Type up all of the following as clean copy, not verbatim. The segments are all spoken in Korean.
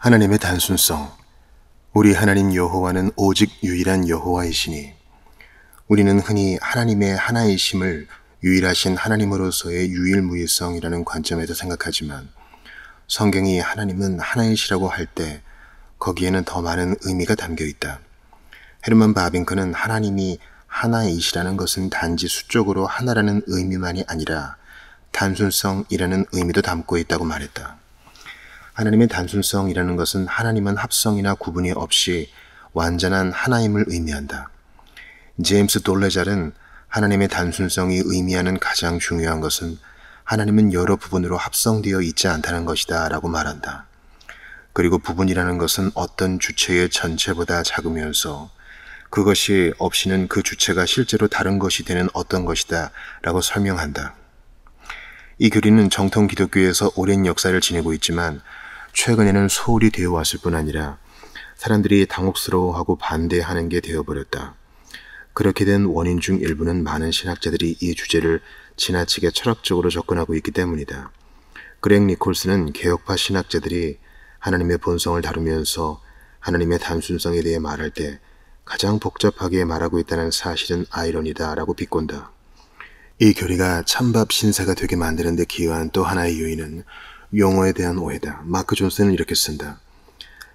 하나님의 단순성. 우리 하나님 여호와는 오직 유일한 여호와이시니 우리는 흔히 하나님의 하나이심을 유일하신 하나님으로서의 유일무이성이라는 관점에서 생각하지만 성경이 하나님은 하나이시라고 할 때 거기에는 더 많은 의미가 담겨 있다. 헤르만 바빙크는 하나님이 하나이시라는 것은 단지 수적으로 하나라는 의미만이 아니라 단순성이라는 의미도 담고 있다고 말했다. 하나님의 단순성이라는 것은 하나님은 합성이나 구분이 없이 완전한 하나임을 의미한다. 제임스 돌레잘은 하나님의 단순성이 의미하는 가장 중요한 것은 하나님은 여러 부분으로 합성되어 있지 않다는 것이다 라고 말한다. 그리고 부분이라는 것은 어떤 주체의 전체보다 작으면서 그것이 없이는 그 주체가 실제로 다른 것이 되는 어떤 것이다 라고 설명한다. 이 교리는 정통 기독교에서 오랜 역사를 지니고 있지만 최근에는 소홀히 되어 왔을 뿐 아니라 사람들이 당혹스러워하고 반대하는 게 되어버렸다. 그렇게 된 원인 중 일부는 많은 신학자들이 이 주제를 지나치게 철학적으로 접근하고 있기 때문이다. 그렉 니콜스는 개혁파 신학자들이 하나님의 본성을 다루면서 하나님의 단순성에 대해 말할 때 가장 복잡하게 말하고 있다는 사실은 아이러니다 라고 비꼰다. 이 교리가 찬밥 신사가 되게 만드는 데 기여한 또 하나의 요인은 용어에 대한 오해다. 마크 존슨은 이렇게 쓴다.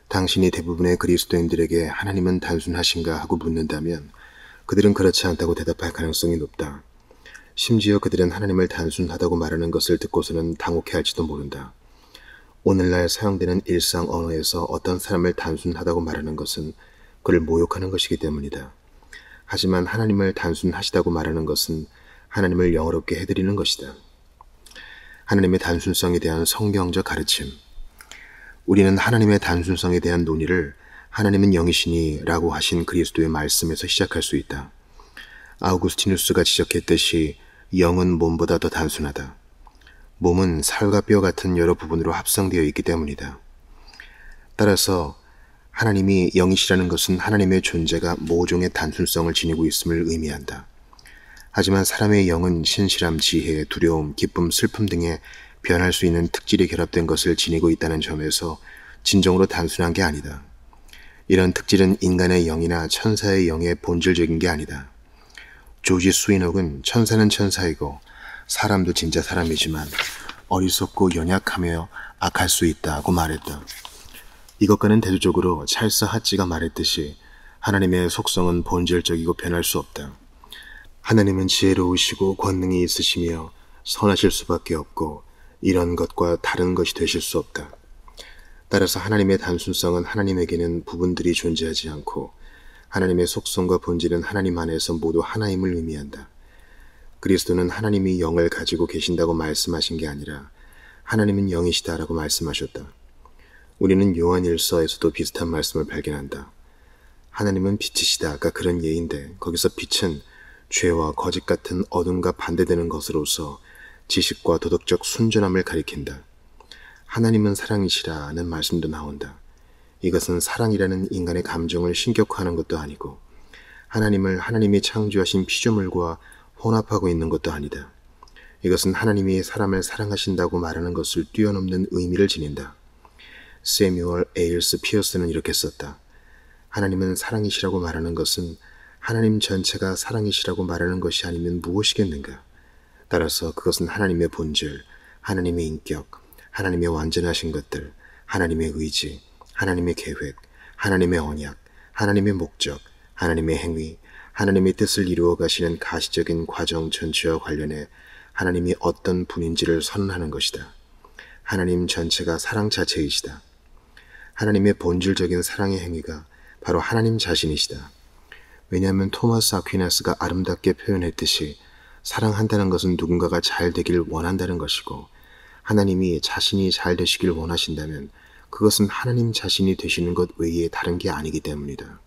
당신이 대부분의 그리스도인들에게 하나님은 단순하신가 하고 묻는다면 그들은 그렇지 않다고 대답할 가능성이 높다. 심지어 그들은 하나님을 단순하다고 말하는 것을 듣고서는 당혹해할지도 모른다. 오늘날 사용되는 일상 언어에서 어떤 사람을 단순하다고 말하는 것은 그를 모욕하는 것이기 때문이다. 하지만 하나님을 단순하시다고 말하는 것은 하나님을 영어롭게 해드리는 것이다. 하나님의 단순성에 대한 성경적 가르침. 우리는 하나님의 단순성에 대한 논의를 하나님은 영이시니 라고 하신 그리스도의 말씀에서 시작할 수 있다. 아우구스티누스가 지적했듯이 영은 몸보다 더 단순하다. 몸은 살과 뼈 같은 여러 부분으로 합성되어 있기 때문이다. 따라서 하나님이 영이시라는 것은 하나님의 존재가 모종의 단순성을 지니고 있음을 의미한다. 하지만 사람의 영은 신실함, 지혜, 두려움, 기쁨, 슬픔 등의 변할 수 있는 특질이 결합된 것을 지니고 있다는 점에서 진정으로 단순한 게 아니다. 이런 특질은 인간의 영이나 천사의 영의 본질적인 게 아니다. 조지 스위녹은 천사는 천사이고 사람도 진짜 사람이지만 어리석고 연약하며 악할 수 있다고 말했다. 이것과는 대조적으로 찰스 하찌가 말했듯이 하나님의 속성은 본질적이고 변할 수 없다. 하나님은 지혜로우시고 권능이 있으시며 선하실 수밖에 없고 이런 것과 다른 것이 되실 수 없다. 따라서 하나님의 단순성은 하나님에게는 부분들이 존재하지 않고 하나님의 속성과 본질은 하나님 안에서 모두 하나임을 의미한다. 그리스도는 하나님이 영을 가지고 계신다고 말씀하신 게 아니라 하나님은 영이시다라고 말씀하셨다. 우리는 요한일서에서도 비슷한 말씀을 발견한다. 하나님은 빛이시다가 그런 예인데 거기서 빛은 죄와 거짓 같은 어둠과 반대되는 것으로서 지식과 도덕적 순전함을 가리킨다. 하나님은 사랑이시라는 말씀도 나온다. 이것은 사랑이라는 인간의 감정을 신격화하는 것도 아니고 하나님을 하나님이 창조하신 피조물과 혼합하고 있는 것도 아니다. 이것은 하나님이 사람을 사랑하신다고 말하는 것을 뛰어넘는 의미를 지닌다. 세뮤얼 에일스 피어스는 이렇게 썼다. 하나님은 사랑이시라고 말하는 것은 하나님 전체가 사랑이시라고 말하는 것이 아니면 무엇이겠는가? 따라서 그것은 하나님의 본질, 하나님의 인격, 하나님의 완전하신 것들, 하나님의 의지, 하나님의 계획, 하나님의 언약, 하나님의 목적, 하나님의 행위, 하나님의 뜻을 이루어 가시는 가시적인 과정 전체와 관련해 하나님이 어떤 분인지를 선언하는 것이다. 하나님 전체가 사랑 자체이시다. 하나님의 본질적인 사랑의 행위가 바로 하나님 자신이시다. 왜냐하면 토마스 아퀴나스가 아름답게 표현했듯이 사랑한다는 것은 누군가가 잘 되길 원한다는 것이고 하나님이 자신이 잘 되시길 원하신다면 그것은 하나님 자신이 되시는 것 외에 다른 게 아니기 때문이다.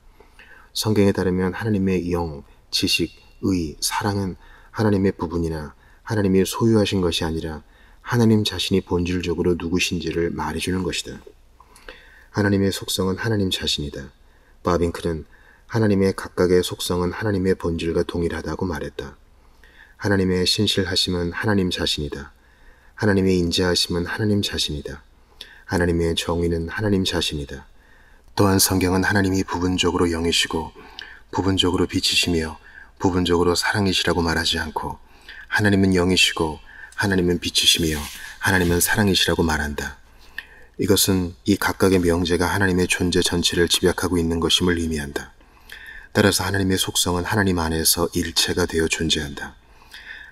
성경에 따르면 하나님의 영, 지식, 의, 사랑은 하나님의 부분이나 하나님이 소유하신 것이 아니라 하나님 자신이 본질적으로 누구신지를 말해주는 것이다. 하나님의 속성은 하나님 자신이다. 바빙크는 하나님의 각각의 속성은 하나님의 본질과 동일하다고 말했다. 하나님의 신실하심은 하나님 자신이다. 하나님의 인자하심은 하나님 자신이다. 하나님의 정의는 하나님 자신이다. 또한 성경은 하나님이 부분적으로 영이시고 부분적으로 빛이시며 부분적으로 사랑이시라고 말하지 않고 하나님은 영이시고 하나님은 빛이시며 하나님은 사랑이시라고 말한다. 이것은 이 각각의 명제가 하나님의 존재 전체를 집약하고 있는 것임을 의미한다. 따라서 하나님의 속성은 하나님 안에서 일체가 되어 존재한다.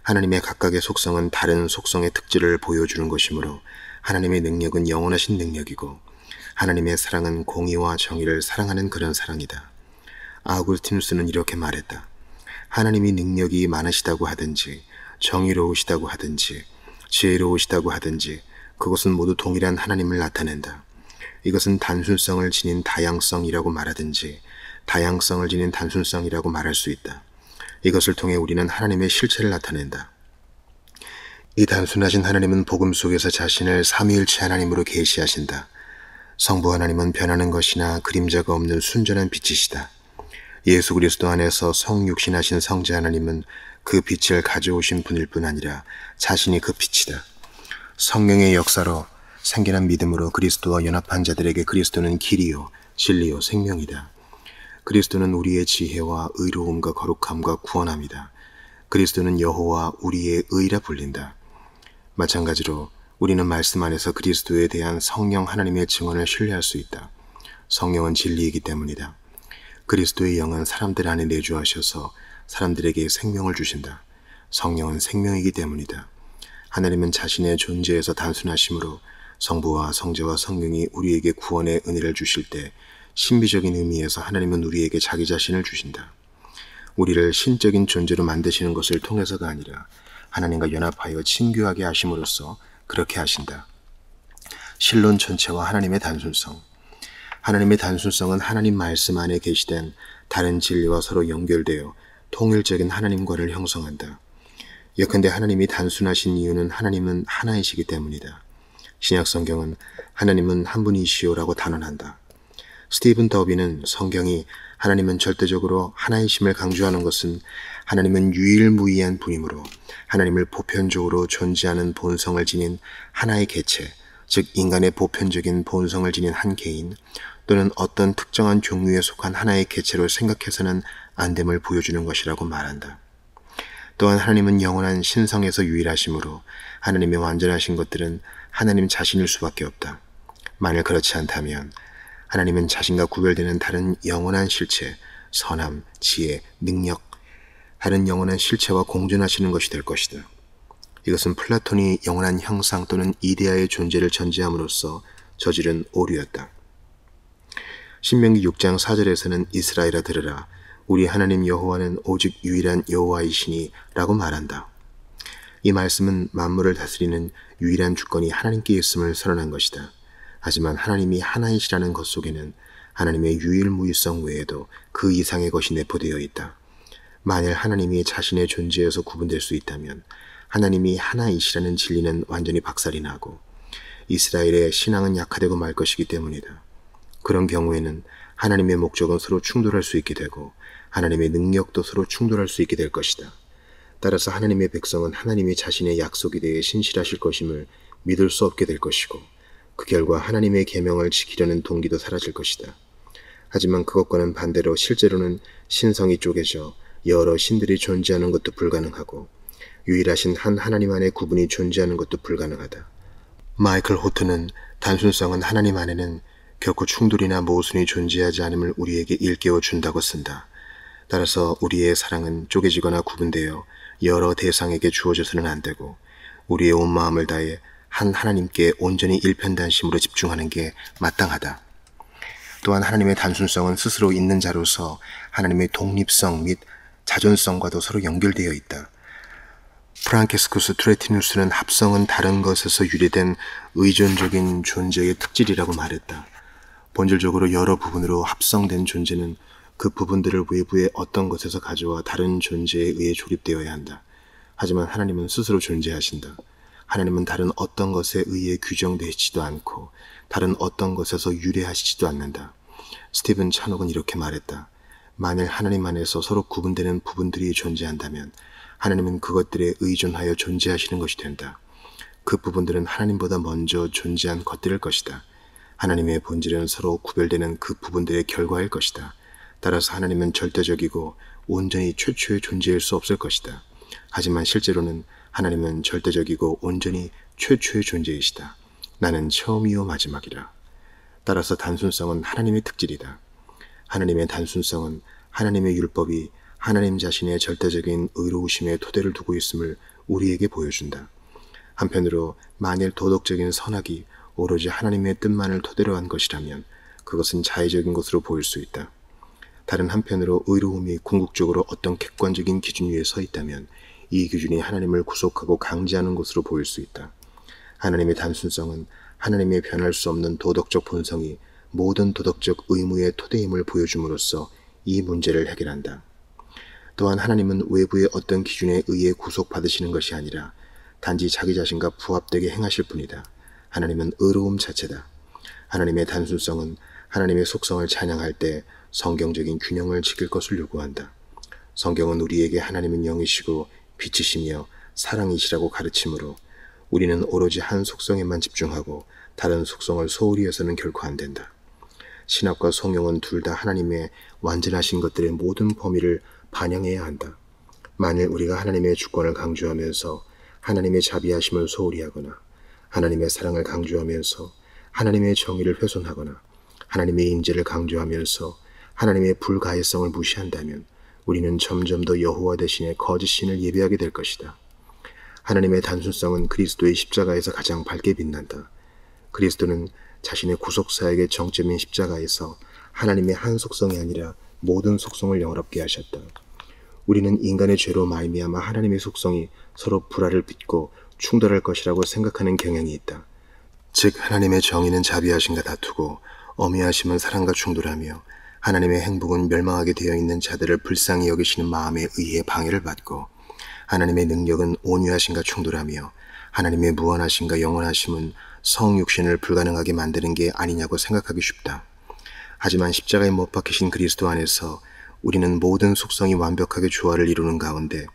하나님의 각각의 속성은 다른 속성의 특질을 보여주는 것이므로 하나님의 능력은 영원하신 능력이고 하나님의 사랑은 공의와 정의를 사랑하는 그런 사랑이다. 아우구스티누스는 이렇게 말했다. 하나님이 능력이 많으시다고 하든지 정의로우시다고 하든지 지혜로우시다고 하든지 그것은 모두 동일한 하나님을 나타낸다. 이것은 단순성을 지닌 다양성이라고 말하든지 다양성을 지닌 단순성이라고 말할 수 있다. 이것을 통해 우리는 하나님의 실체를 나타낸다. 이 단순하신 하나님은 복음 속에서 자신을 삼위일체 하나님으로 계시하신다. 성부 하나님은 변하는 것이나 그림자가 없는 순전한 빛이시다. 예수 그리스도 안에서 성육신하신 성자 하나님은 그 빛을 가져오신 분일 뿐 아니라 자신이 그 빛이다. 성령의 역사로 생겨난 믿음으로 그리스도와 연합한 자들에게 그리스도는 길이요 진리요 생명이다. 그리스도는 우리의 지혜와 의로움과 거룩함과 구원함이다. 그리스도는 여호와 우리의 의라 불린다. 마찬가지로 우리는 말씀 안에서 그리스도에 대한 성령 하나님의 증언을 신뢰할 수 있다. 성령은 진리이기 때문이다. 그리스도의 영은 사람들 안에 내주하셔서 사람들에게 생명을 주신다. 성령은 생명이기 때문이다. 하나님은 자신의 존재에서 단순하심으로 성부와 성자와 성령이 우리에게 구원의 은혜를 주실 때 신비적인 의미에서 하나님은 우리에게 자기 자신을 주신다. 우리를 신적인 존재로 만드시는 것을 통해서가 아니라 하나님과 연합하여 친교하게 하심으로써 그렇게 하신다. 신론 전체와 하나님의 단순성. 하나님의 단순성은 하나님 말씀 안에 계시된 다른 진리와 서로 연결되어 통일적인 하나님과를 형성한다. 예컨대 하나님이 단순하신 이유는 하나님은 하나이시기 때문이다. 신약 성경은 하나님은 한 분이시오라고 단언한다. 스티븐 더비는 성경이 하나님은 절대적으로 하나이심을 강조하는 것은 하나님은 유일무이한 분이므로 하나님을 보편적으로 존재하는 본성을 지닌 하나의 개체, 즉 인간의 보편적인 본성을 지닌 한 개인 또는 어떤 특정한 종류에 속한 하나의 개체로 생각해서는 안 됨을 보여주는 것이라고 말한다. 또한 하나님은 영원한 신성에서 유일하시므로 하나님의 완전하신 것들은 하나님 자신일 수밖에 없다. 만일 그렇지 않다면 하나님은 자신과 구별되는 다른 영원한 실체, 선함, 지혜, 능력, 다른 영원한 실체와 공존하시는 것이 될 것이다. 이것은 플라톤이 영원한 형상 또는 이데아의 존재를 전제함으로써 저지른 오류였다. 신명기 6장 4절에서는 이스라엘아 들으라 우리 하나님 여호와는 오직 유일한 여호와이시니 라고 말한다. 이 말씀은 만물을 다스리는 유일한 주권이 하나님께 있음을 선언한 것이다. 하지만 하나님이 하나이시라는 것 속에는 하나님의 유일무이성 외에도 그 이상의 것이 내포되어 있다. 만일 하나님이 자신의 존재에서 구분될 수 있다면 하나님이 하나이시라는 진리는 완전히 박살이 나고 이스라엘의 신앙은 약화되고 말 것이기 때문이다. 그런 경우에는 하나님의 목적은 서로 충돌할 수 있게 되고 하나님의 능력도 서로 충돌할 수 있게 될 것이다. 따라서 하나님의 백성은 하나님이 자신의 약속에 대해 신실하실 것임을 믿을 수 없게 될 것이고 그 결과 하나님의 계명을 지키려는 동기도 사라질 것이다. 하지만 그것과는 반대로 실제로는 신성이 쪼개져 여러 신들이 존재하는 것도 불가능하고 유일하신 한 하나님 안에 구분이 존재하는 것도 불가능하다. 마이클 호트는 단순성은 하나님 안에는 결코 충돌이나 모순이 존재하지 않음을 우리에게 일깨워 준다고 쓴다. 따라서 우리의 사랑은 쪼개지거나 구분되어 여러 대상에게 주어져서는 안 되고 우리의 온 마음을 다해 한 하나님께 온전히 일편단심으로 집중하는 게 마땅하다. 또한 하나님의 단순성은 스스로 있는 자로서 하나님의 독립성 및 자존성과도 서로 연결되어 있다. 프랑케스쿠스 트레티누스는 합성은 다른 것에서 유래된 의존적인 존재의 특질이라고 말했다. 본질적으로 여러 부분으로 합성된 존재는 그 부분들을 외부의 어떤 것에서 가져와 다른 존재에 의해 조립되어야 한다. 하지만 하나님은 스스로 존재하신다. 하나님은 다른 어떤 것에 의해 규정되시지도 않고 다른 어떤 것에서 유래하시지도 않는다. 스티븐 찬옥은 이렇게 말했다. 만일 하나님 안에서 서로 구분되는 부분들이 존재한다면 하나님은 그것들에 의존하여 존재하시는 것이 된다. 그 부분들은 하나님보다 먼저 존재한 것들일 것이다. 하나님의 본질은 서로 구별되는 그 부분들의 결과일 것이다. 따라서 하나님은 절대적이고 온전히 최초의 존재일 수 없을 것이다. 하지만 실제로는 하나님은 절대적이고 온전히 최초의 존재이시다. 나는 처음이요 마지막이라. 따라서 단순성은 하나님의 특질이다. 하나님의 단순성은 하나님의 율법이 하나님 자신의 절대적인 의로우심에 토대를 두고 있음을 우리에게 보여준다. 한편으로 만일 도덕적인 선악이 오로지 하나님의 뜻만을 토대로 한 것이라면 그것은 자의적인 것으로 보일 수 있다. 다른 한편으로 의로움이 궁극적으로 어떤 객관적인 기준 위에 서 있다면 이 기준이 하나님을 구속하고 강제하는 것으로 보일 수 있다. 하나님의 단순성은 하나님의 변할 수 없는 도덕적 본성이 모든 도덕적 의무의 토대임을 보여줌으로써 이 문제를 해결한다. 또한 하나님은 외부의 어떤 기준에 의해 구속받으시는 것이 아니라 단지 자기 자신과 부합되게 행하실 뿐이다. 하나님은 의로움 자체다. 하나님의 단순성은 하나님의 속성을 찬양할 때 성경적인 균형을 지킬 것을 요구한다. 성경은 우리에게 하나님은 영이시고 빛이시며 사랑이시라고 가르치므로 우리는 오로지 한 속성에만 집중하고 다른 속성을 소홀히 해서는 결코 안 된다. 신학과 성경은 둘 다 하나님의 완전하신 것들의 모든 범위를 반영해야 한다. 만일 우리가 하나님의 주권을 강조하면서 하나님의 자비하심을 소홀히 하거나 하나님의 사랑을 강조하면서 하나님의 정의를 훼손하거나 하나님의 임재를 강조하면서 하나님의 불가해성을 무시한다면 우리는 점점 더 여호와 대신에 거짓 신을 예배하게 될 것이다. 하나님의 단순성은 그리스도의 십자가에서 가장 밝게 빛난다. 그리스도는 자신의 구속사역의 정점인 십자가에서 하나님의 한 속성이 아니라 모든 속성을 영화롭게 하셨다. 우리는 인간의 죄로 말미암아 하나님의 속성이 서로 불화를 빚고 충돌할 것이라고 생각하는 경향이 있다. 즉 하나님의 정의는 자비하심과 다투고 어미하심은 사랑과 충돌하며 하나님의 행복은 멸망하게 되어 있는 자들을 불쌍히 여기시는 마음에 의해 방해를 받고 하나님의 능력은 온유하심과 충돌하며 하나님의 무한하심과 영원하심은 성육신을 불가능하게 만드는 게 아니냐고 생각하기 쉽다. 하지만 십자가에 못 박히신 그리스도 안에서 우리는 모든 속성이 완벽하게 조화를 이루는 가운데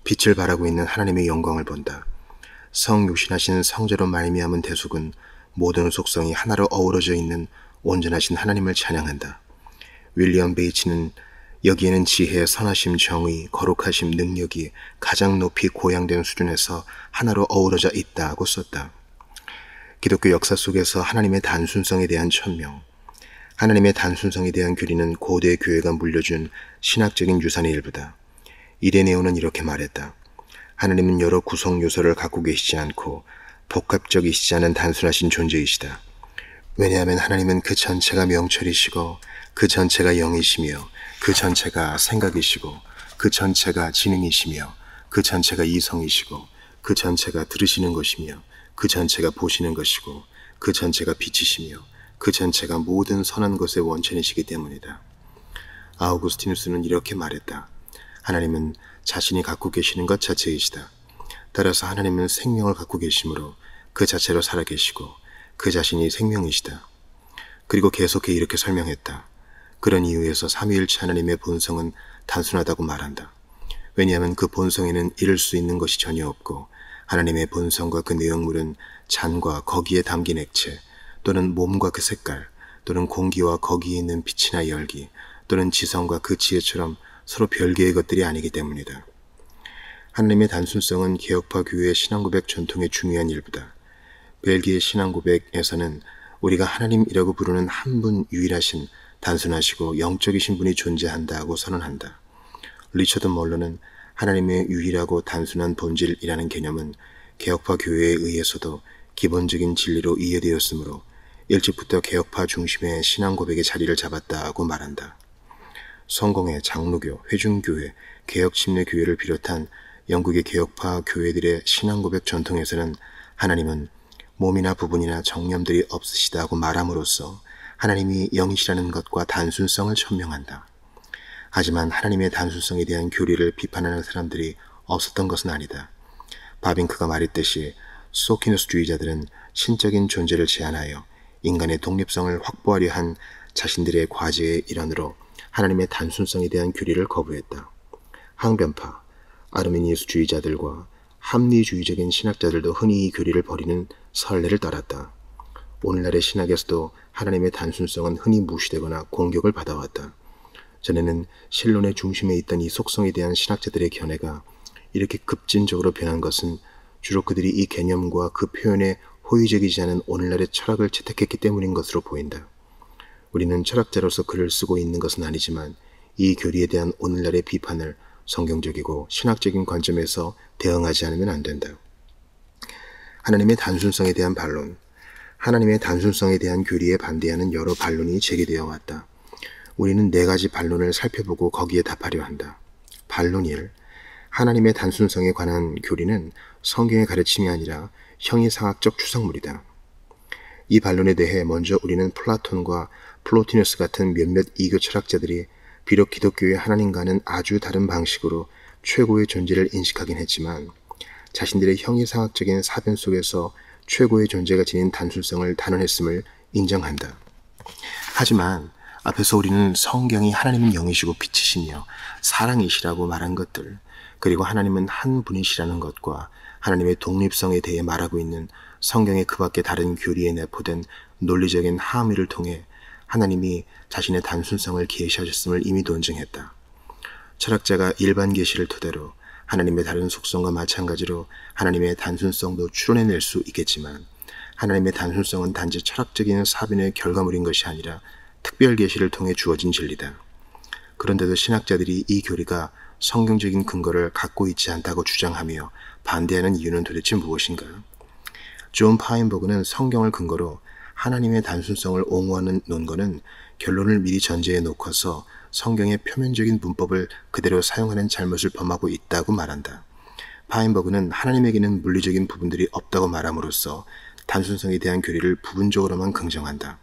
빛을 발하고 있는 하나님의 영광을 본다. 성육신하신 성자로 말미암은 대속은 모든 속성이 하나로 어우러져 있는 온전하신 하나님을 찬양한다. 윌리엄 베이츠는 여기에는 지혜, 선하심, 정의, 거룩하심, 능력이 가장 높이 고양된 수준에서 하나로 어우러져 있다고 썼다. 기독교 역사 속에서 하나님의 단순성에 대한 천명, 하나님의 단순성에 대한 교리는 고대 교회가 물려준 신학적인 유산의 일부다. 이레네오는 이렇게 말했다. 하나님은 여러 구성 요소를 갖고 계시지 않고 복합적이시지 않은 단순하신 존재이시다. 왜냐하면 하나님은 그 전체가 명철이시고 그 전체가 영이시며 그 전체가 생각이시고 그 전체가 지능이시며 그 전체가 이성이시고 그 전체가 들으시는 것이며 그 전체가 보시는 것이고 그 전체가 빛이시며 그 전체가 모든 선한 것의 원천이시기 때문이다. 아우구스티누스는 이렇게 말했다. 하나님은 자신이 갖고 계시는 것 자체이시다. 따라서 하나님은 생명을 갖고 계시므로 그 자체로 살아계시고 그 자신이 생명이시다. 그리고 계속해 이렇게 설명했다. 그런 이유에서 삼위일체 하나님의 본성은 단순하다고 말한다. 왜냐하면 그 본성에는 이룰 수 있는 것이 전혀 없고 하나님의 본성과 그 내용물은 잔과 거기에 담긴 액체 또는 몸과 그 색깔 또는 공기와 거기에 있는 빛이나 열기 또는 지성과 그 지혜처럼 서로 별개의 것들이 아니기 때문이다. 하나님의 단순성은 개혁파 교회의 신앙고백 전통의 중요한 일부다. 벨기에 신앙고백에서는 우리가 하나님이라고 부르는 한 분 유일하신 단순하시고 영적이신 분이 존재한다고 선언한다. 리처드 멀러는 하나님의 유일하고 단순한 본질이라는 개념은 개혁파 교회에 의해서도 기본적인 진리로 이해되었으므로 일찍부터 개혁파 중심의 신앙고백의 자리를 잡았다고 말한다. 성공회, 장로교, 회중교회, 개혁침례교회를 비롯한 영국의 개혁파 교회들의 신앙고백 전통에서는 하나님은 몸이나 부분이나 정념들이 없으시다고 말함으로써 하나님이 영이시라는 것과 단순성을 천명한다. 하지만 하나님의 단순성에 대한 교리를 비판하는 사람들이 없었던 것은 아니다. 바빙크가 말했듯이 소키누스주의자들은 신적인 존재를 제한하여 인간의 독립성을 확보하려 한 자신들의 과제의 일환으로 하나님의 단순성에 대한 교리를 거부했다. 항변파, 아르미니우스주의자들과 합리주의적인 신학자들도 흔히 이 교리를 버리는 선례를 따랐다. 오늘날의 신학에서도 하나님의 단순성은 흔히 무시되거나 공격을 받아왔다. 전에는 신론의 중심에 있던 이 속성에 대한 신학자들의 견해가 이렇게 급진적으로 변한 것은 주로 그들이 이 개념과 그 표현에 호의적이지 않은 오늘날의 철학을 채택했기 때문인 것으로 보인다. 우리는 철학자로서 글을 쓰고 있는 것은 아니지만 이 교리에 대한 오늘날의 비판을 성경적이고 신학적인 관점에서 대응하지 않으면 안 된다. 하나님의 단순성에 대한 반론. 하나님의 단순성에 대한 교리에 반대하는 여러 반론이 제기되어 왔다. 우리는 4가지 반론을 살펴보고 거기에 답하려 한다. 반론 1. 하나님의 단순성에 관한 교리는 성경의 가르침이 아니라 형이상학적 추상물이다. 이 반론에 대해 먼저 우리는 플라톤과 플로티누스 같은 몇몇 이교 철학자들이 비록 기독교의 하나님과는 아주 다른 방식으로 최고의 존재를 인식하긴 했지만 자신들의 형이상학적인 사변 속에서 최고의 존재가 지닌 단순성을 단언했음을 인정한다. 하지만 앞에서 우리는 성경이 하나님은 영이시고 빛이시며 사랑이시라고 말한 것들, 그리고 하나님은 한 분이시라는 것과 하나님의 독립성에 대해 말하고 있는 성경의 그 밖에 다른 교리에 내포된 논리적인 함의를 통해 하나님이 자신의 단순성을 계시하셨음을 이미 논증했다. 철학자가 일반 계시를 토대로 하나님의 다른 속성과 마찬가지로 하나님의 단순성도 추론해낼 수 있겠지만 하나님의 단순성은 단지 철학적인 사변의 결과물인 것이 아니라 특별 계시를 통해 주어진 진리다. 그런데도 신학자들이 이 교리가 성경적인 근거를 갖고 있지 않다고 주장하며 반대하는 이유는 도대체 무엇인가? 존 파인버그는 성경을 근거로 하나님의 단순성을 옹호하는 논거는 결론을 미리 전제해 놓고서 성경의 표면적인 문법을 그대로 사용하는 잘못을 범하고 있다고 말한다. 파인버그는 하나님에게는 물리적인 부분들이 없다고 말함으로써 단순성에 대한 교리를 부분적으로만 긍정한다.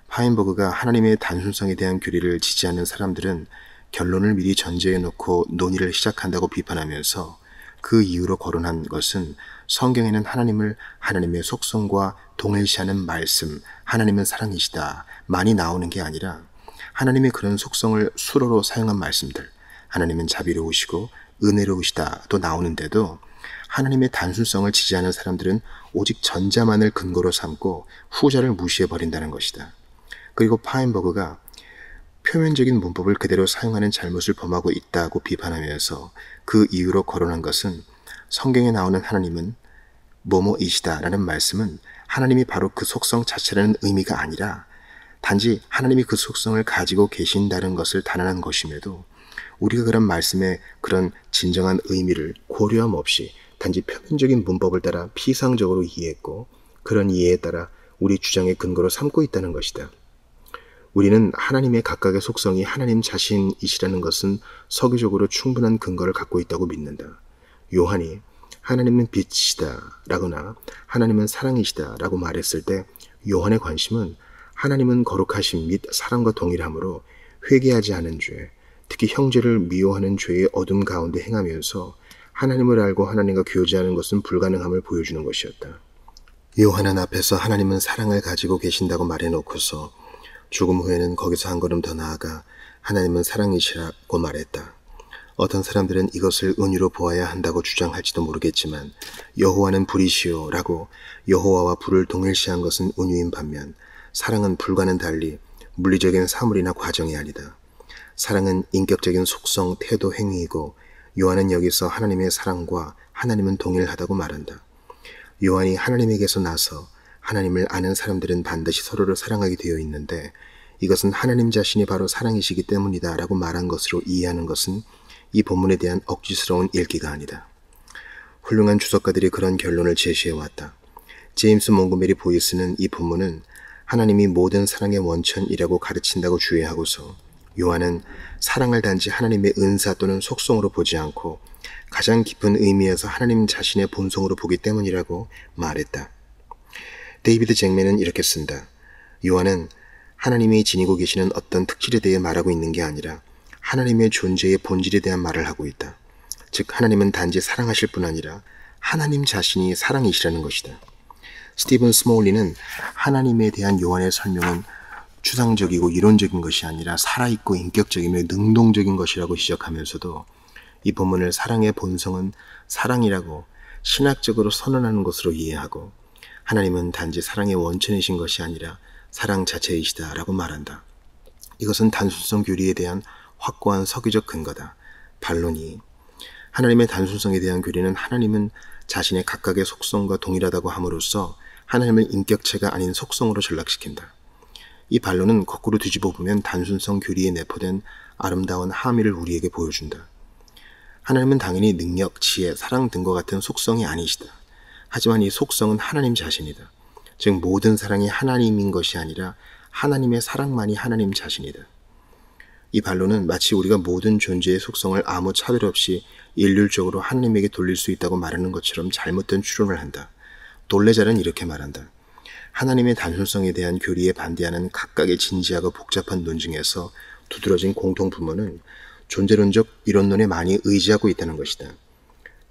파인버그가 하나님의 단순성에 대한 교리를 지지하는 사람들은 결론을 미리 전제해 놓고 논의를 시작한다고 비판하면서 그 이유로 거론한 것은 성경에는 하나님을 하나님의 속성과 동일시하는 말씀, 하나님은 사랑이시다 많이 나오는 게 아니라 하나님의 그런 속성을 수로로 사용한 말씀들, 하나님은 자비로우시고 은혜로우시다도 나오는데도 하나님의 단순성을 지지하는 사람들은 오직 전자만을 근거로 삼고 후자를 무시해버린다는 것이다. 그리고 파인버그가 표면적인 문법을 그대로 사용하는 잘못을 범하고 있다고 비판하면서 그 이유로 거론한 것은 성경에 나오는 하나님은 뭐뭐이시다라는 말씀은 하나님이 바로 그 속성 자체라는 의미가 아니라 단지 하나님이 그 속성을 가지고 계신다는 것을 단언한 것임에도 우리가 그런 말씀의 그런 진정한 의미를 고려함 없이 단지 표면적인 문법을 따라 피상적으로 이해했고 그런 이해에 따라 우리 주장의 근거로 삼고 있다는 것이다. 우리는 하나님의 각각의 속성이 하나님 자신이시라는 것은 서기적으로 충분한 근거를 갖고 있다고 믿는다. 요한이 하나님은 빛이시다 라거나 하나님은 사랑이시다 라고 말했을 때 요한의 관심은 하나님은 거룩하심 및 사랑과 동일하므로 회개하지 않은 죄, 특히 형제를 미워하는 죄의 어둠 가운데 행하면서 하나님을 알고 하나님과 교제하는 것은 불가능함을 보여주는 것이었다. 요한은 앞에서 하나님은 사랑을 가지고 계신다고 말해놓고서 죽음 후에는 거기서 한 걸음 더 나아가 하나님은 사랑이시라고 말했다. 어떤 사람들은 이것을 은유로 보아야 한다고 주장할지도 모르겠지만 여호와는 불이시오 라고 여호와와 불을 동일시한 것은 은유인 반면 사랑은 불과는 달리 물리적인 사물이나 과정이 아니다. 사랑은 인격적인 속성, 태도, 행위이고 요한은 여기서 하나님의 사랑과 하나님은 동일하다고 말한다. 요한이 하나님에게서 나서 하나님을 아는 사람들은 반드시 서로를 사랑하게 되어 있는데 이것은 하나님 자신이 바로 사랑이시기 때문이다 라고 말한 것으로 이해하는 것은 이 본문에 대한 억지스러운 읽기가 아니다. 훌륭한 주석가들이 그런 결론을 제시해왔다. 제임스 몽고메리 보이스는 이 본문은 하나님이 모든 사랑의 원천이라고 가르친다고 주의하고서 요한은 사랑을 단지 하나님의 은사 또는 속성으로 보지 않고 가장 깊은 의미에서 하나님 자신의 본성으로 보기 때문이라고 말했다. 데이비드 잭맨은 이렇게 쓴다. 요한은 하나님이 지니고 계시는 어떤 특질에 대해 말하고 있는 게 아니라 하나님의 존재의 본질에 대한 말을 하고 있다. 즉 하나님은 단지 사랑하실 뿐 아니라 하나님 자신이 사랑이시라는 것이다. 스티븐 스몰리는 하나님에 대한 요한의 설명은 추상적이고 이론적인 것이 아니라 살아있고 인격적이며 능동적인 것이라고 지적하면서도 이 본문을 사랑의 본성은 사랑이라고 신학적으로 선언하는 것으로 이해하고, 하나님은 단지 사랑의 원천이신 것이 아니라 사랑 자체이시다 라고 말한다. 이것은 단순성 교리에 대한 확고한 서기적 근거다. 반론이, 하나님의 단순성에 대한 교리는 하나님은 자신의 각각의 속성과 동일하다고 함으로써 하나님을 인격체가 아닌 속성으로 전락시킨다. 이 반론은 거꾸로 뒤집어 보면 단순성 교리에 내포된 아름다운 함의를 우리에게 보여준다. 하나님은 당연히 능력, 지혜, 사랑 등과 같은 속성이 아니시다. 하지만 이 속성은 하나님 자신이다. 즉 모든 사랑이 하나님인 것이 아니라 하나님의 사랑만이 하나님 자신이다. 이 반론은 마치 우리가 모든 존재의 속성을 아무 차별 없이 일률적으로 하나님에게 돌릴 수 있다고 말하는 것처럼 잘못된 추론을 한다. 돌레자는 이렇게 말한다. 하나님의 단순성에 대한 교리에 반대하는 각각의 진지하고 복잡한 논증에서 두드러진 공통분모는 존재론적 이론론에 많이 의지하고 있다는 것이다.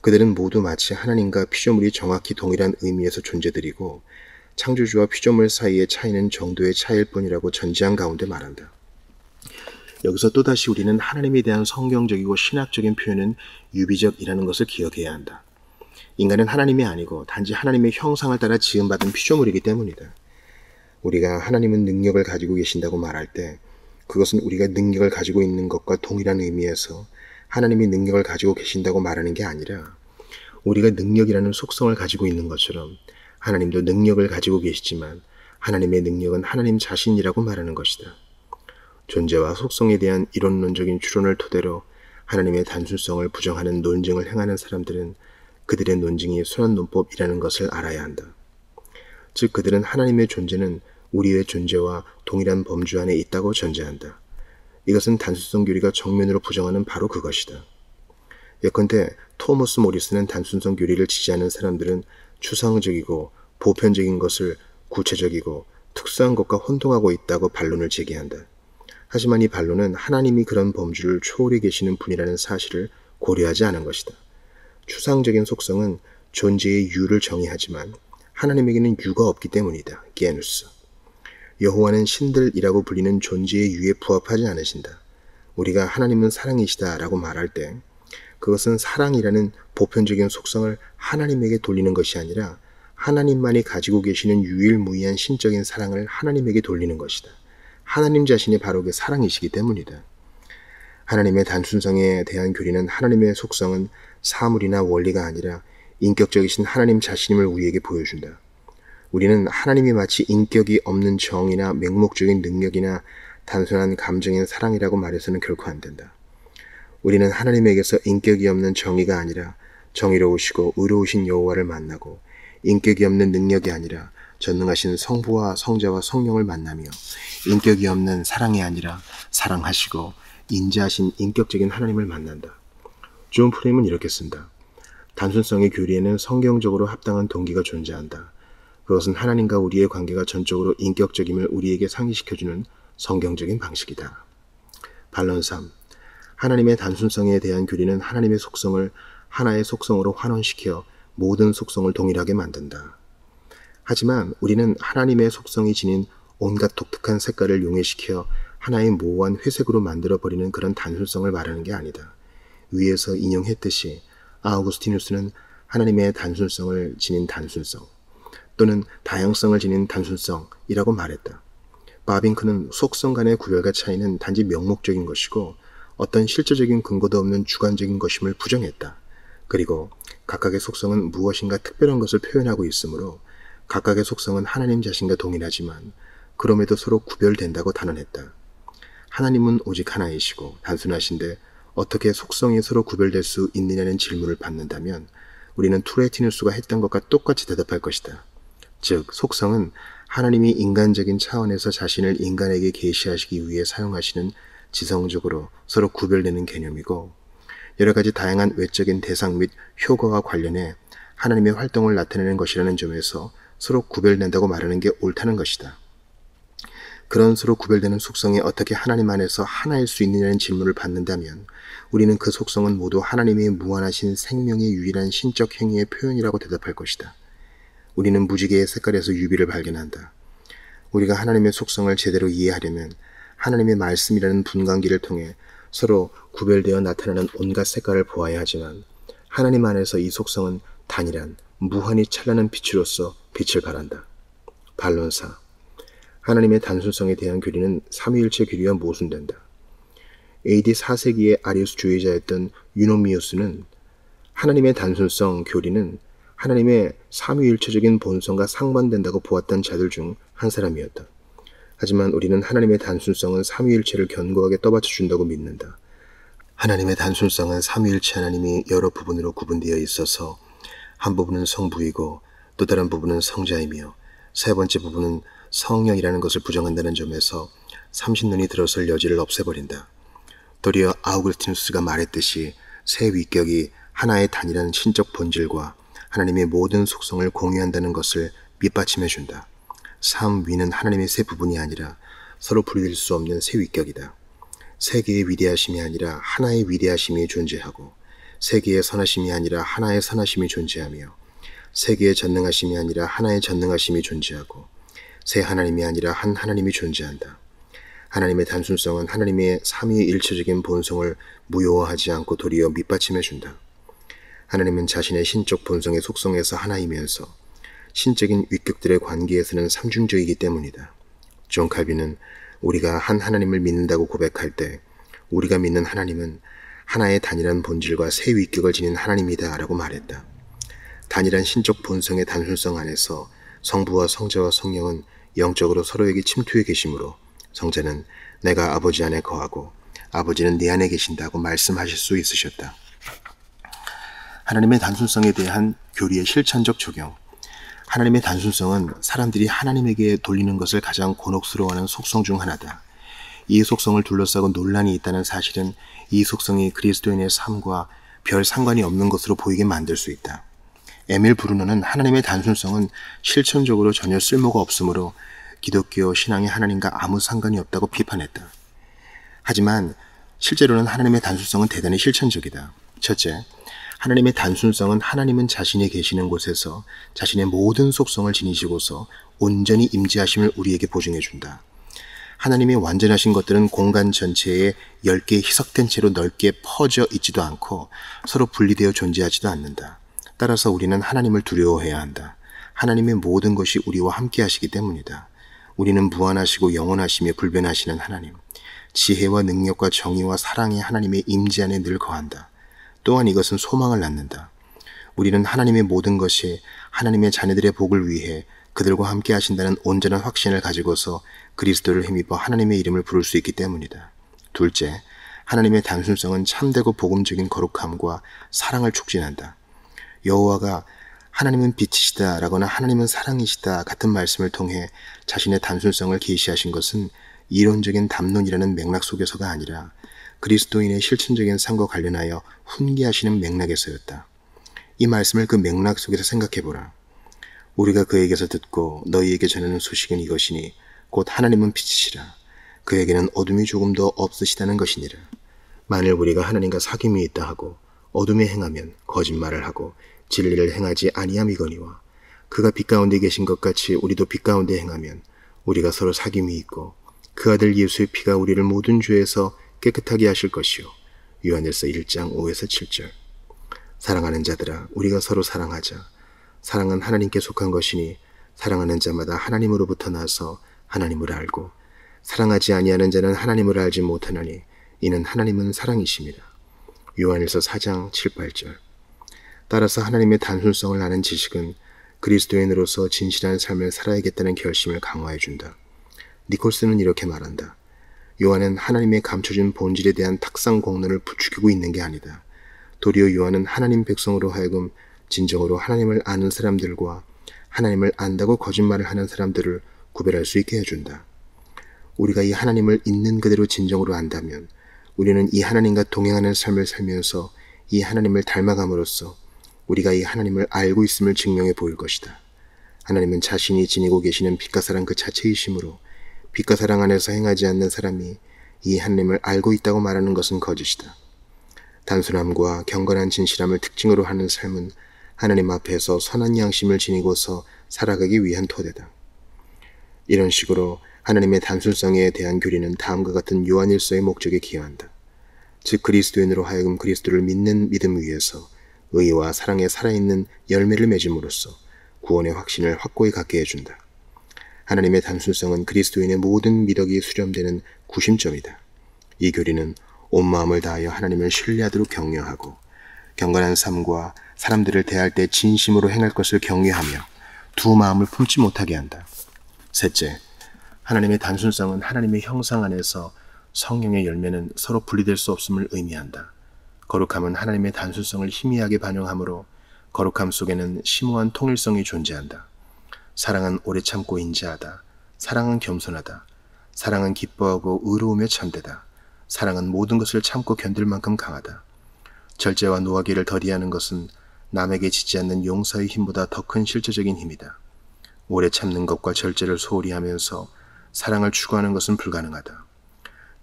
그들은 모두 마치 하나님과 피조물이 정확히 동일한 의미에서 존재들이고 창조주와 피조물 사이의 차이는 정도의 차이일 뿐이라고 전제한 가운데 말한다. 여기서 또다시 우리는 하나님에 대한 성경적이고 신학적인 표현은 유비적이라는 것을 기억해야 한다. 인간은 하나님이 아니고 단지 하나님의 형상을 따라 지음받은 피조물이기 때문이다. 우리가 하나님은 능력을 가지고 계신다고 말할 때 그것은 우리가 능력을 가지고 있는 것과 동일한 의미에서 하나님이 능력을 가지고 계신다고 말하는 게 아니라 우리가 능력이라는 속성을 가지고 있는 것처럼 하나님도 능력을 가지고 계시지만 하나님의 능력은 하나님 자신이라고 말하는 것이다. 존재와 속성에 대한 이론론적인 추론을 토대로 하나님의 단순성을 부정하는 논증을 행하는 사람들은 그들의 논증이 순환논법이라는 것을 알아야 한다. 즉 그들은 하나님의 존재는 우리의 존재와 동일한 범주 안에 있다고 전제한다. 이것은 단순성 교리가 정면으로 부정하는 바로 그것이다. 예컨대 토머스 모리스는 단순성 교리를 지지하는 사람들은 추상적이고 보편적인 것을 구체적이고 특수한 것과 혼동하고 있다고 반론을 제기한다. 하지만 이 반론은 하나님이 그런 범주를 초월해 계시는 분이라는 사실을 고려하지 않은 것이다. 추상적인 속성은 존재의 유를 정의하지만 하나님에게는 유가 없기 때문이다. 게누스. 여호와는 신들이라고 불리는 존재의 유에 부합하지 않으신다. 우리가 하나님은 사랑이시다 라고 말할 때 그것은 사랑이라는 보편적인 속성을 하나님에게 돌리는 것이 아니라 하나님만이 가지고 계시는 유일무이한 신적인 사랑을 하나님에게 돌리는 것이다. 하나님 자신이 바로 그 사랑이시기 때문이다. 하나님의 단순성에 대한 교리는 하나님의 속성은 사물이나 원리가 아니라 인격적이신 하나님 자신임을 우리에게 보여준다. 우리는 하나님이 마치 인격이 없는 정이나 맹목적인 능력이나 단순한 감정인 사랑이라고 말해서는 결코 안 된다. 우리는 하나님에게서 인격이 없는 정의가 아니라 정의로우시고 의로우신 여호와를 만나고 인격이 없는 능력이 아니라 전능하신 성부와 성자와 성령을 만나며 인격이 없는 사랑이 아니라 사랑하시고 인자하신 인격적인 하나님을 만난다. 존 프레임은 이렇게 쓴다. 단순성의 교리에는 성경적으로 합당한 동기가 존재한다. 그것은 하나님과 우리의 관계가 전적으로 인격적임을 우리에게 상기시켜주는 성경적인 방식이다. 반론 3. 하나님의 단순성에 대한 교리는 하나님의 속성을 하나의 속성으로 환원시켜 모든 속성을 동일하게 만든다. 하지만 우리는 하나님의 속성이 지닌 온갖 독특한 색깔을 용해시켜 하나의 모호한 회색으로 만들어버리는 그런 단순성을 말하는 게 아니다. 위에서 인용했듯이 아우구스티누스는 하나님의 단순성을 지닌 단순성 또는 다양성을 지닌 단순성이라고 말했다. 바빙크는 속성 간의 구별과 차이는 단지 명목적인 것이고 어떤 실제적인 근거도 없는 주관적인 것임을 부정했다. 그리고 각각의 속성은 무엇인가 특별한 것을 표현하고 있으므로 각각의 속성은 하나님 자신과 동일하지만 그럼에도 서로 구별된다고 단언했다. 하나님은 오직 하나이시고 단순하신데 어떻게 속성이 서로 구별될 수 있느냐는 질문을 받는다면 우리는 투레티누스가 했던 것과 똑같이 대답할 것이다. 즉 속성은 하나님이 인간적인 차원에서 자신을 인간에게 계시하시기 위해 사용하시는 지성적으로 서로 구별되는 개념이고 여러 가지 다양한 외적인 대상 및 효과와 관련해 하나님의 활동을 나타내는 것이라는 점에서 서로 구별된다고 말하는 게 옳다는 것이다. 그런 서로 구별되는 속성이 어떻게 하나님 안에서 하나일 수 있느냐는 질문을 받는다면 우리는 그 속성은 모두 하나님의 무한하신 생명의 유일한 신적 행위의 표현이라고 대답할 것이다. 우리는 무지개의 색깔에서 유비를 발견한다. 우리가 하나님의 속성을 제대로 이해하려면 하나님의 말씀이라는 분광기를 통해 서로 구별되어 나타나는 온갖 색깔을 보아야 하지만 하나님 안에서 이 속성은 단일한 무한히 찬란한 빛으로서 빛을 발한다. 반론사. 하나님의 단순성에 대한 교리는 삼위일체 교리와 모순된다. AD 4세기의 아리우스 주의자였던 유노미우스는 하나님의 단순성 교리는 하나님의 삼위일체적인 본성과 상반된다고 보았던 자들 중 한 사람이었다. 하지만 우리는 하나님의 단순성은 삼위일체를 견고하게 떠받쳐준다고 믿는다. 하나님의 단순성은 삼위일체 하나님이 여러 부분으로 구분되어 있어서 한 부분은 성부이고 또 다른 부분은 성자이며 세 번째 부분은 성령이라는 것을 부정한다는 점에서 삼신론이 들어설 여지를 없애버린다. 도리어 아우구스티누스가 말했듯이 세 위격이 하나의 단일한 신적 본질과 하나님의 모든 속성을 공유한다는 것을 밑받침해준다. 삼위는 하나님의 세 부분이 아니라 서로 분리될 수 없는 세 위격이다. 세 개의 위대하심이 아니라 하나의 위대하심이 존재하고 세 개의 선하심이 아니라 하나의 선하심이 존재하며 세 개의 전능하심이 아니라 하나의 전능하심이 존재하고 세 하나님이 아니라 한 하나님이 존재한다. 하나님의 단순성은 하나님의 삼위일체적인 본성을 무효화하지 않고 도리어 밑받침해준다. 하나님은 자신의 신적 본성의 속성에서 하나이면서 신적인 위격들의 관계에서는 삼중적이기 때문이다. 존 칼빈은 우리가 한 하나님을 믿는다고 고백할 때 우리가 믿는 하나님은 하나의 단일한 본질과 세 위격을 지닌 하나님이다 라고 말했다. 단일한 신적 본성의 단순성 안에서 성부와 성자와 성령은 영적으로 서로에게 침투해 계시므로 성자는 내가 아버지 안에 거하고 아버지는 내 안에 계신다고 말씀하실 수 있으셨다. 하나님의 단순성에 대한 교리의 실천적 적용. 하나님의 단순성은 사람들이 하나님에게 돌리는 것을 가장 곤혹스러워하는 속성 중 하나다. 이 속성을 둘러싸고 논란이 있다는 사실은 이 속성이 그리스도인의 삶과 별 상관이 없는 것으로 보이게 만들 수 있다. 에밀 브루너는 하나님의 단순성은 실천적으로 전혀 쓸모가 없으므로 기독교 신앙의 하나님과 아무 상관이 없다고 비판했다. 하지만 실제로는 하나님의 단순성은 대단히 실천적이다. 첫째, 하나님의 단순성은 하나님은 자신이 계시는 곳에서 자신의 모든 속성을 지니시고서 온전히 임재하심을 우리에게 보증해준다. 하나님의 완전하신 것들은 공간 전체에 10개 희석된 채로 넓게 퍼져 있지도 않고 서로 분리되어 존재하지도 않는다. 따라서 우리는 하나님을 두려워해야 한다. 하나님의 모든 것이 우리와 함께 하시기 때문이다. 우리는 무한하시고 영원하시며 불변하시는 하나님, 지혜와 능력과 정의와 사랑의 하나님의 임재 안에 늘 거한다. 또한 이것은 소망을 낳는다. 우리는 하나님의 모든 것이 하나님의 자녀들의 복을 위해 그들과 함께 하신다는 온전한 확신을 가지고서 그리스도를 힘입어 하나님의 이름을 부를 수 있기 때문이다. 둘째, 하나님의 단순성은 참되고 복음적인 거룩함과 사랑을 촉진한다. 여호와가 하나님은 빛이시다 라거나 하나님은 사랑이시다 같은 말씀을 통해 자신의 단순성을 계시하신 것은 이론적인 담론이라는 맥락 속에서가 아니라 그리스도인의 실천적인 삶과 관련하여 훈계하시는 맥락에서였다. 이 말씀을 그 맥락 속에서 생각해보라. 우리가 그에게서 듣고 너희에게 전하는 소식은 이것이니 곧 하나님은 빛이시라. 그에게는 어둠이 조금도 없으시다는 것이니라. 만일 우리가 하나님과 사귐이 있다 하고 어둠에 행하면 거짓말을 하고 진리를 행하지 아니함이거니와 그가 빛 가운데 계신 것 같이 우리도 빛 가운데 행하면 우리가 서로 사귐이 있고 그 아들 예수의 피가 우리를 모든 죄에서 깨끗하게 하실 것이요. 요한일서 1장 5에서 7절. 사랑하는 자들아, 우리가 서로 사랑하자. 사랑은 하나님께 속한 것이니 사랑하는 자마다 하나님으로부터 나서 하나님을 알고 사랑하지 아니하는 자는 하나님을 알지 못하나니 이는 하나님은 사랑이심이라. 요한일서 4장 7, 8절. 따라서 하나님의 단순성을 아는 지식은 그리스도인으로서 진실한 삶을 살아야겠다는 결심을 강화해준다. 니콜스는 이렇게 말한다. 요한은 하나님의 감춰진 본질에 대한 탁상 공론을 부추기고 있는 게 아니다. 도리어 요한은 하나님 백성으로 하여금 진정으로 하나님을 아는 사람들과 하나님을 안다고 거짓말을 하는 사람들을 구별할 수 있게 해준다. 우리가 이 하나님을 있는 그대로 진정으로 안다면 우리는 이 하나님과 동행하는 삶을 살면서 이 하나님을 닮아감으로써 우리가 이 하나님을 알고 있음을 증명해 보일 것이다. 하나님은 자신이 지니고 계시는 빛과 사랑 그 자체이시므로 빛과 사랑 안에서 행하지 않는 사람이 이 하나님을 알고 있다고 말하는 것은 거짓이다. 단순함과 경건한 진실함을 특징으로 하는 삶은 하나님 앞에서 선한 양심을 지니고서 살아가기 위한 토대다. 이런 식으로 하나님의 단순성에 대한 교리는 다음과 같은 요한일서의 목적에 기여한다. 즉 그리스도인으로 하여금 그리스도를 믿는 믿음 위에서 의와 사랑에 살아있는 열매를 맺음으로써 구원의 확신을 확고히 갖게 해준다. 하나님의 단순성은 그리스도인의 모든 미덕이 수렴되는 구심점이다. 이 교리는 온 마음을 다하여 하나님을 신뢰하도록 격려하고 경건한 삶과 사람들을 대할 때 진심으로 행할 것을 경외하며 두 마음을 품지 못하게 한다. 셋째, 하나님의 단순성은 하나님의 형상 안에서 성령의 열매는 서로 분리될 수 없음을 의미한다. 거룩함은 하나님의 단순성을 희미하게 반영하므로 거룩함 속에는 심오한 통일성이 존재한다. 사랑은 오래 참고 인자하다. 사랑은 겸손하다. 사랑은 기뻐하고 의로우며 참되다. 사랑은 모든 것을 참고 견딜 만큼 강하다. 절제와 노하기를 더디하는 것은 남에게 지지 않는 용서의 힘보다 더 큰 실제적인 힘이다. 오래 참는 것과 절제를 소홀히 하면서 사랑을 추구하는 것은 불가능하다.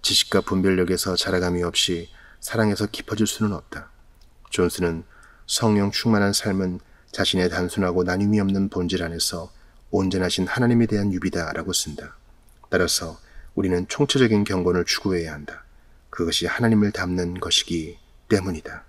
지식과 분별력에서 자라감이 없이 사랑에서 깊어질 수는 없다. 존스는 성령 충만한 삶은 자신의 단순하고 나눔이 없는 본질 안에서 온전하신 하나님에 대한 유비다라고 쓴다. 따라서 우리는 총체적인 경건을 추구해야 한다. 그것이 하나님을 닮는 것이기 때문이다.